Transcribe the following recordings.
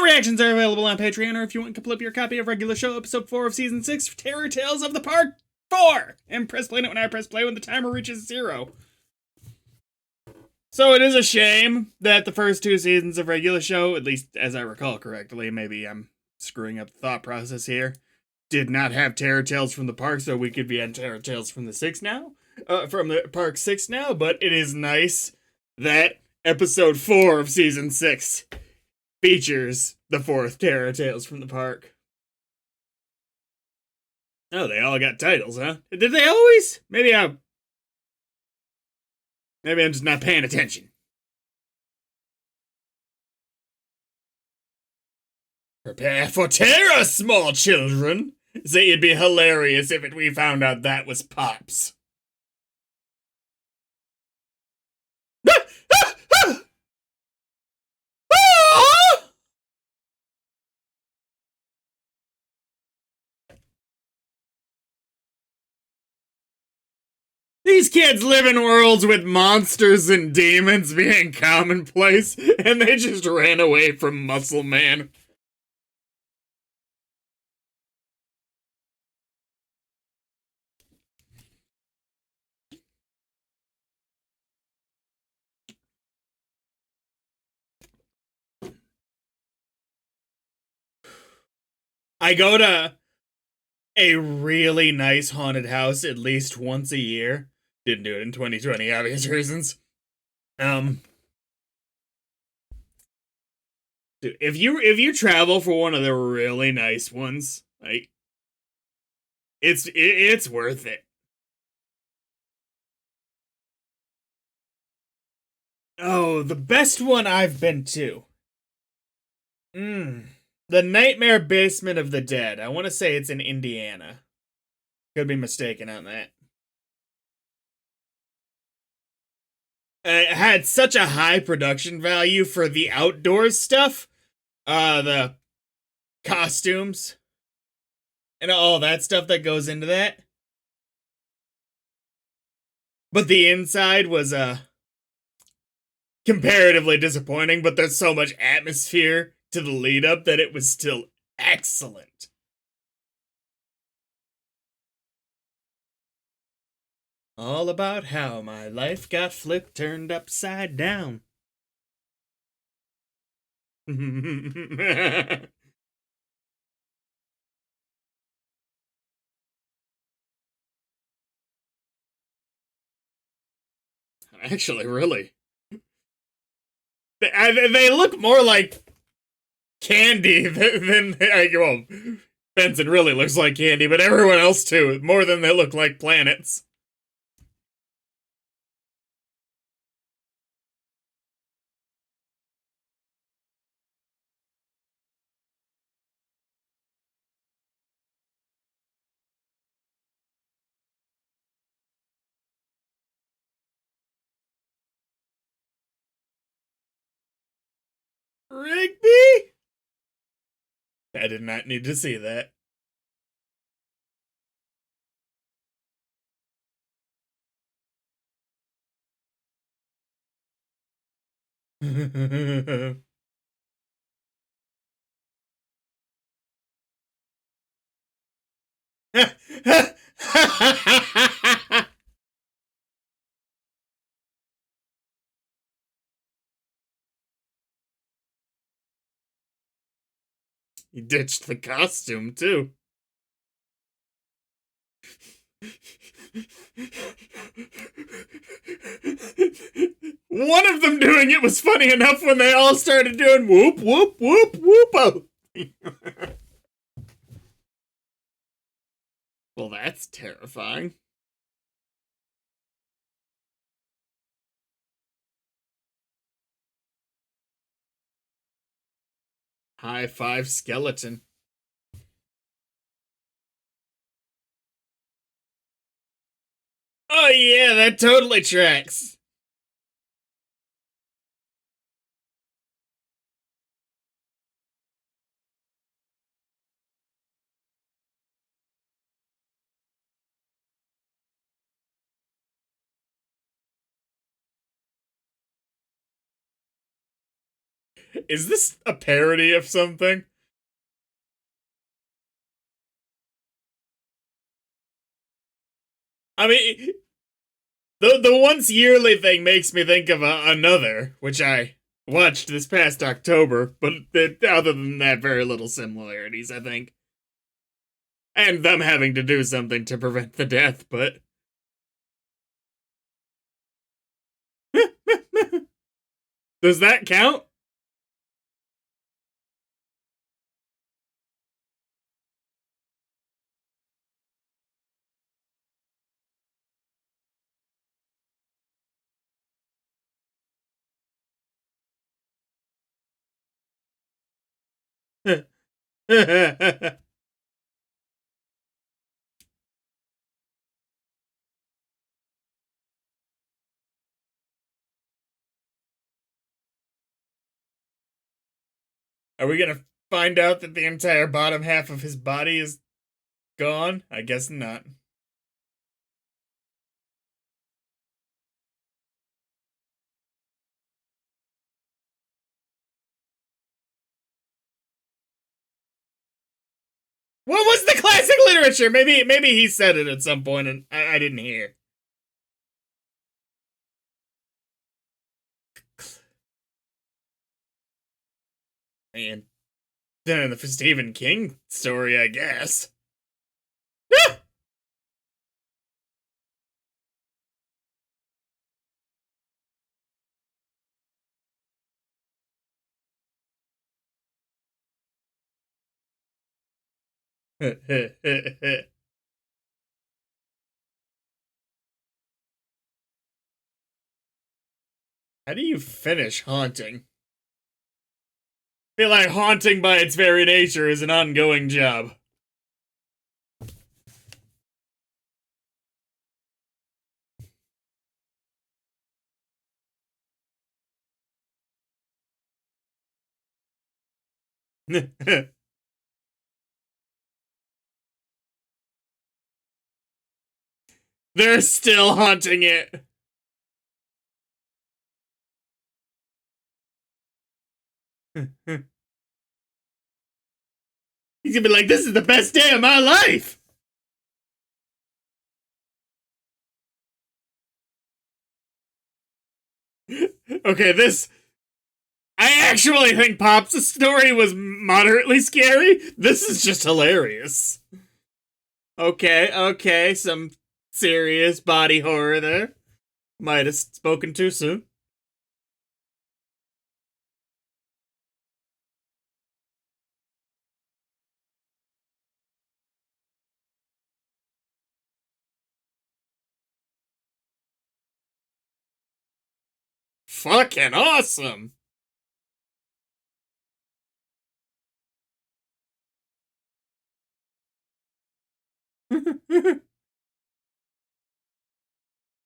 reactions are available on Patreon, or if you want to pull up your copy of regular show episode 4 of season 6, Terror Tales of the Park 4, and press play when I press play when the timer reaches 0. So it is a shame that the first 2 seasons of regular show, at least as I recall correctly, maybe I'm screwing up the thought process here, did not have Terror Tales from the Park, so we could be on Terror Tales from the Park 6 now, but it is nice that episode 4 of season 6 features the 4th Terror Tales from the Park. Oh, they all got titles, huh? Did they always? Maybe I'm just not paying attention. Prepare for terror, small children! Say it'd be hilarious if we found out that was Pops. These kids live in worlds with monsters and demons being commonplace, and they just ran away from Muscle Man. I go to a really nice haunted house at least once a year. Didn't do it in 2020, obvious reasons. Dude, if you travel for one of the really nice ones, like it's worth it. Oh, the best one I've been to. The Nightmare Basement of the Dead. I want to say it's in Indiana. Could be mistaken on that. It had such a high production value for the outdoors stuff. The costumes. And all that stuff that goes into that. But the inside was, comparatively disappointing, but there's so much atmosphere to the lead up that it was still excellent. All about how my life got flipped, turned upside down. Actually, really. They look more like candy than well, Benson really looks like candy, but everyone else too, more than they look like planets. Rigby? I did not need to see that. He ditched the costume, too. One of them doing it was funny enough when they all started doing whoop, whoop, whoop, whoop. Well, that's terrifying. High five skeleton. Oh yeah, that totally tracks. Is this a parody of something? I mean, the once yearly thing makes me think of another, which I watched this past October, but other than that, very little similarities, I think. And them having to do something to prevent the death, but. Does that count? Are we gonna find out that the entire bottom half of his body is gone? I guess not. What was the classic literature? Maybe he said it at some point and I didn't hear. And then the Stephen King story, I guess. How do you finish haunting? I feel like haunting by its very nature is an ongoing job. They're still haunting it. He's gonna be like, this is the best day of my life. Okay, this. I actually think Pop's story was moderately scary. This is just hilarious. Okay, some serious body horror there. Might have spoken too soon. Fucking awesome.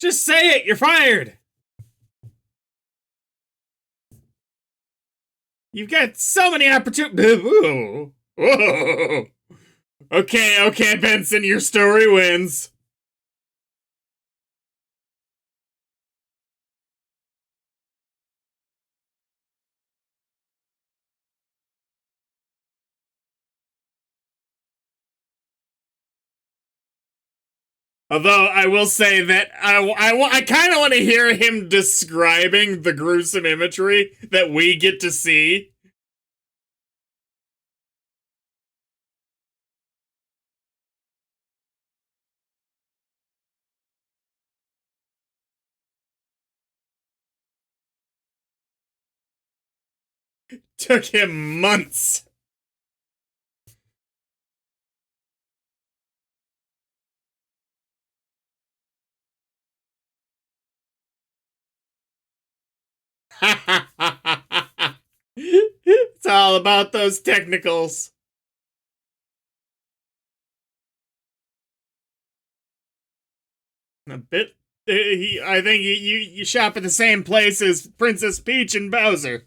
Just say it, you're fired. You've got so many opportunities. Whoa. Whoa. Okay, Benson, your story wins. Although I will say that I kind of want to hear him describing the gruesome imagery that we get to see. Took him months. It's all about those technicals. A bit. I think you shop at the same place as Princess Peach and Bowser.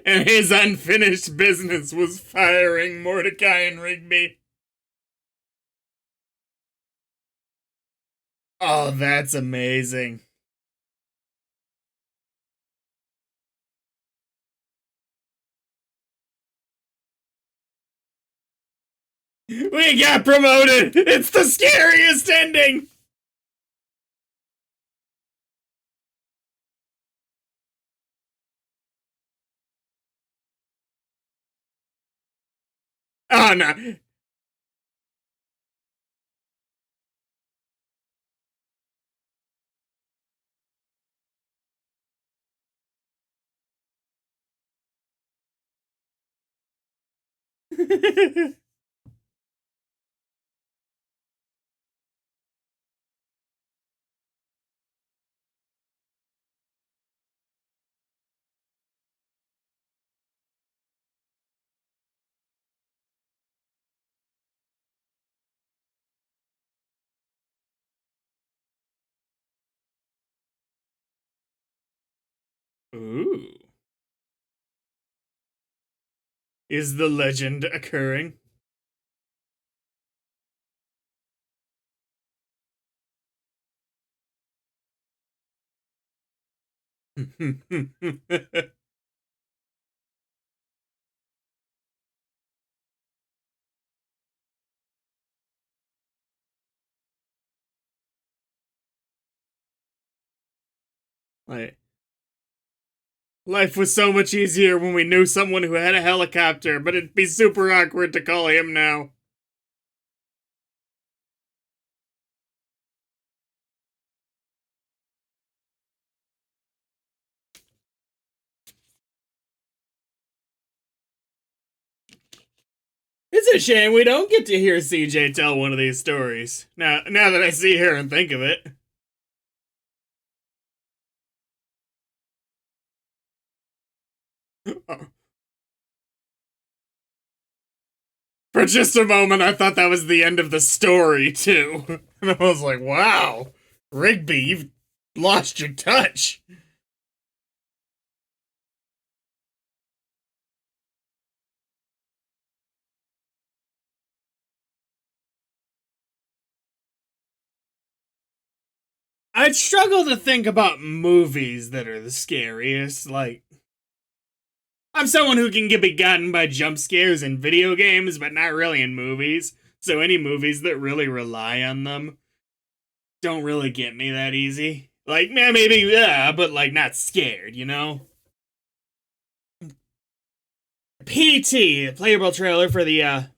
And his unfinished business was firing Mordecai and Rigby. Oh, that's amazing. We got promoted! It's the scariest ending! Oh, no. Ooh. Is the legend occurring? Like, life was so much easier when we knew someone who had a helicopter, but it'd be super awkward to call him now. It's a shame we don't get to hear CJ tell one of these stories. Now that I see her and think of it. For just a moment, I thought that was the end of the story, too. And I was like, wow, Rigby, you've lost your touch. I'd struggle to think about movies that are the scariest. Like, I'm someone who can get begotten by jump scares in video games, but not really in movies. So any movies that really rely on them don't really get me that easy. Like, maybe, yeah, but like not scared, you know? PT, the playable trailer for the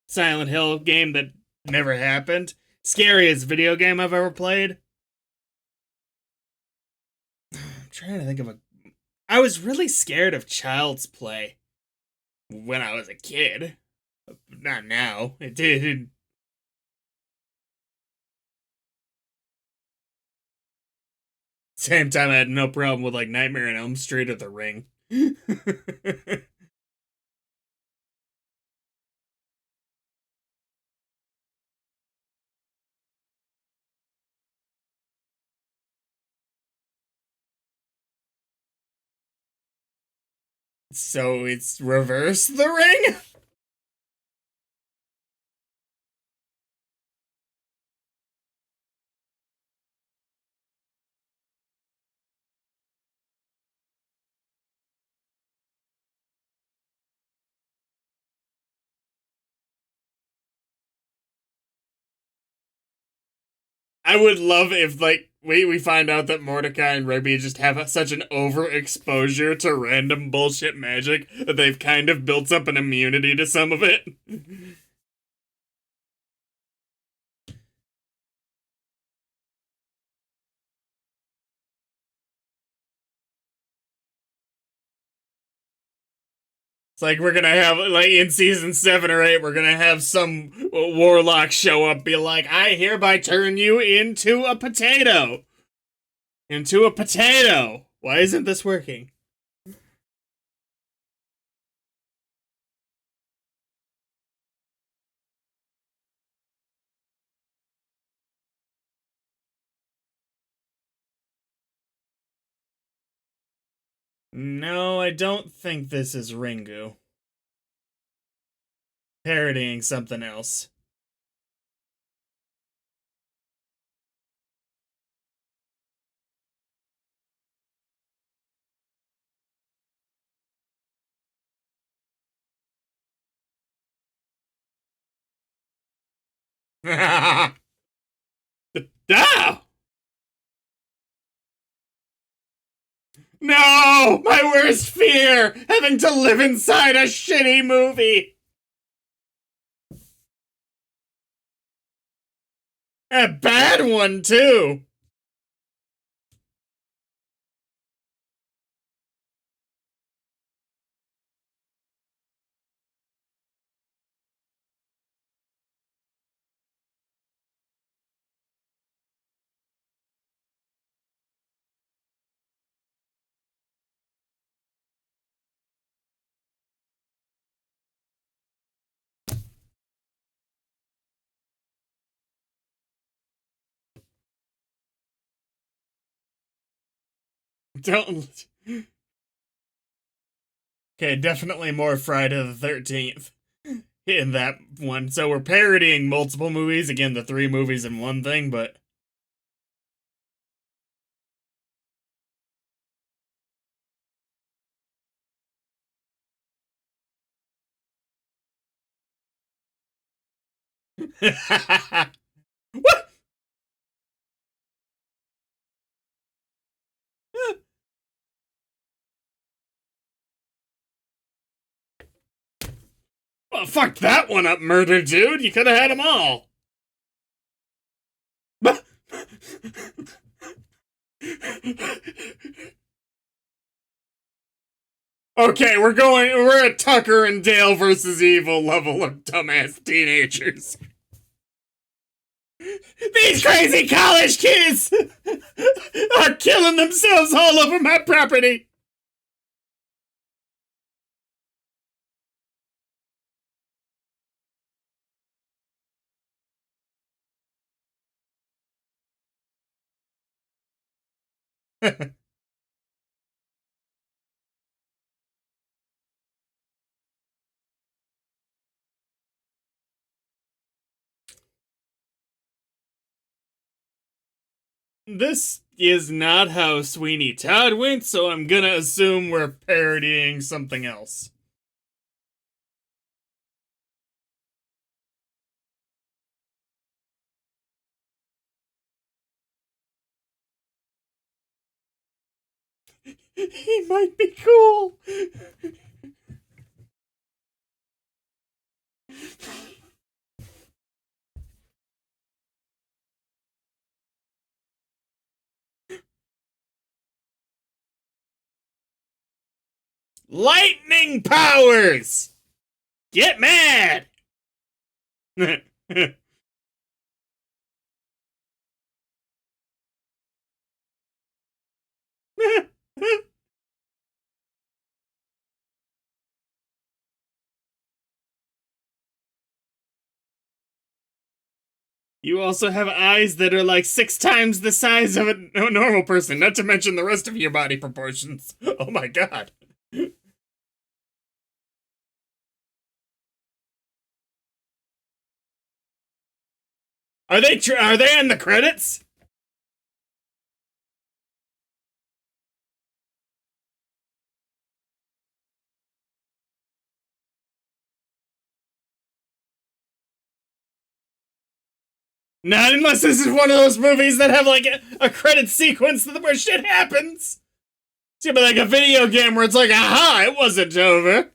Silent Hill game that never happened. Scariest video game I've ever played. I'm trying to think of a. I was really scared of Child's Play when I was a kid. Not now. It did. Same time, I had no problem with like Nightmare on Elm Street or The Ring. So it's reverse The Ring? I would love if like we find out that Mordecai and Rigby just have such an overexposure to random bullshit magic that they've kind of built up an immunity to some of it. It's like we're gonna have like in season 7 or 8, we're gonna have some warlock show up, be like, "I hereby turn you into a potato, into a potato." Why isn't this working? No, I don't think this is Ringu. Parodying something else. Ah! No! My worst fear! Having to live inside a shitty movie! A bad one, too! Don't. Okay, definitely more Friday the 13th in that one. So we're parodying multiple movies. Again, the 3 movies in one thing, but. What? Well, fuck that one up, murder dude. You could have had them all. Okay, we're at Tucker and Dale versus Evil level of dumbass teenagers. These crazy college kids are killing themselves all over my property. This is not how Sweeney Todd went, so I'm gonna assume we're parodying something else. He might be cool. Lightning powers! Get mad! You also have eyes that are like 6 times the size of a normal person, not to mention the rest of your body proportions. Oh my god. Are they in the credits? Not unless this is one of those movies that have like a credit sequence where shit happens. It's gonna be like a video game where it's like, aha, it wasn't over.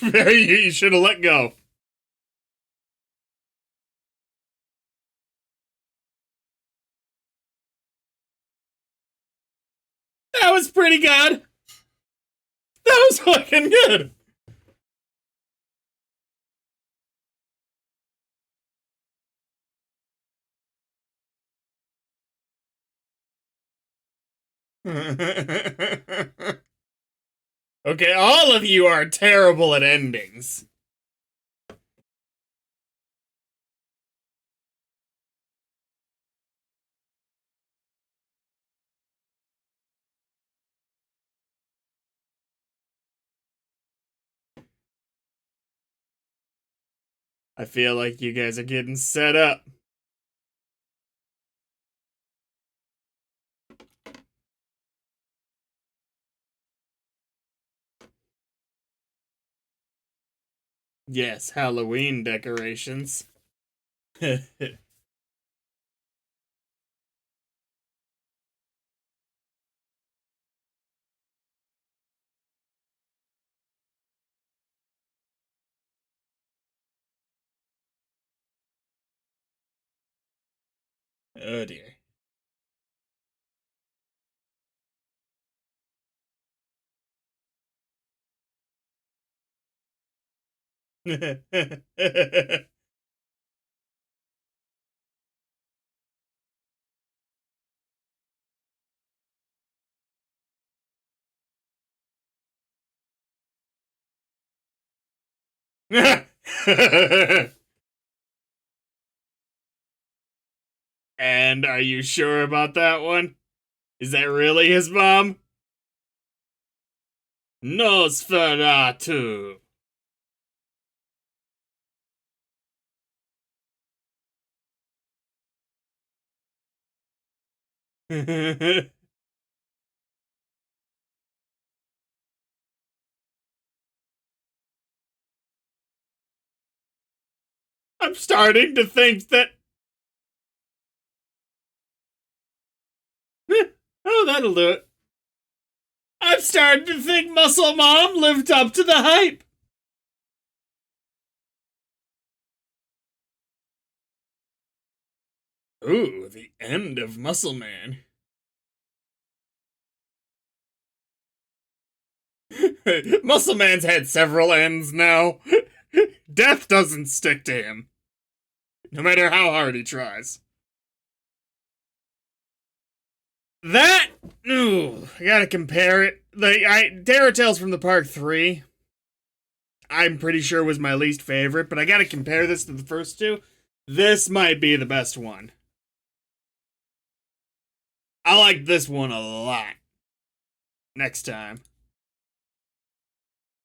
You should have let go. That was pretty good. That was fucking good. Okay, all of you are terrible at endings. I feel like you guys are getting set up. Yes, Halloween decorations. Oh dear. And are you sure about that one? Is that really his mom? Nosferatu. I'm starting to think that. Oh, that'll do it. I'm starting to think Muscle Mom lived up to the hype. Ooh, the end of Muscle Man. Muscle Man's had several ends now. Death doesn't stick to him, no matter how hard he tries. That, ooh, I gotta compare it. Terror Tales from the Park 3, I'm pretty sure was my least favorite, but I gotta compare this to the first two. This might be the best one. I like this one a lot. Next time.